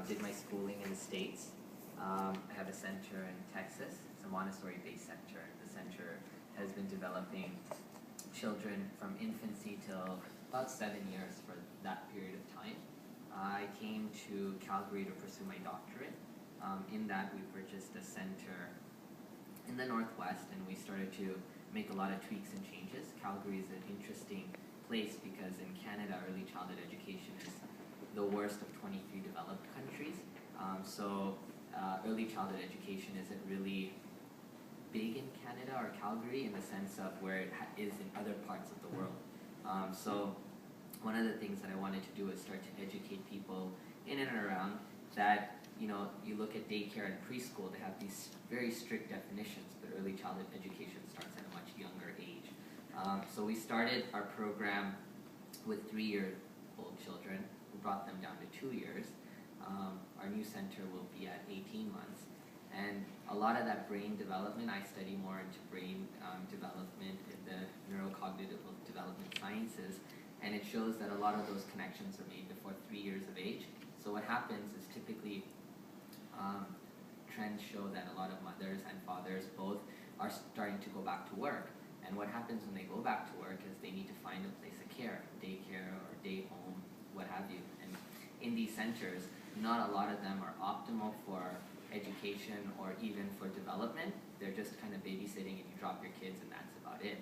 did my schooling in the States. I have a center in Texas. It's a Montessori-based center. The center has been developing children from infancy till about 7 years for that period of time. I came to Calgary to pursue my doctorate. In that, we purchased a center in the Northwest, and we started to make a lot of tweaks and changes. Calgary is an interesting place because in Canada, early childhood education is the worst of 23 developed countries. Early childhood education isn't really big in Canada or Calgary in the sense of where it is in other parts of the world. So one of the things that I wanted to do is start to educate people in and around that, you look at daycare and preschool, they have these very strict definitions, but early childhood education starts at a much younger age. So we started our program with 3-year-old children. We brought them down to 2 years. Our new center will be at 18 months. And a lot of that brain development, I study more into brain development in the neurocognitive development sciences, and it shows that a lot of those connections are made before 3 years of age. So what happens is typically trends show that a lot of mothers and fathers both are starting to go back to work. And what happens when they go back to work is they need to find a place of care, daycare or day home, what have you. And in these centers, not a lot of them are optimal for education or even for development. They're just kind of babysitting, and you drop your kids and that's about it.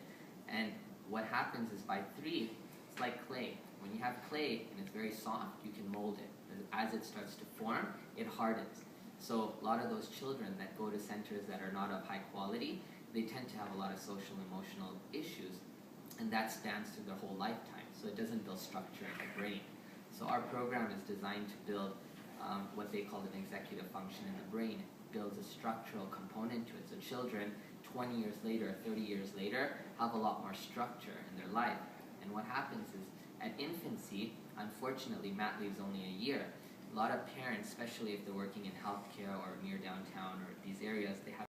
And what happens is by 3, it's like clay. When you have clay and it's very soft, you can mold it. As it starts to form, it hardens. So a lot of those children that go to centers that are not of high quality, they tend to have a lot of social and emotional issues, and that spans through their whole lifetime. So it doesn't build structure in the brain. So our program is designed to build what they call an executive function in the brain. It builds a structural component to it. So children, 20 years later, 30 years later, have a lot more structure in their life. And what happens is, at infancy, unfortunately, mat leave's only a year. A lot of parents, especially if they're working in healthcare or near downtown or these areas, they have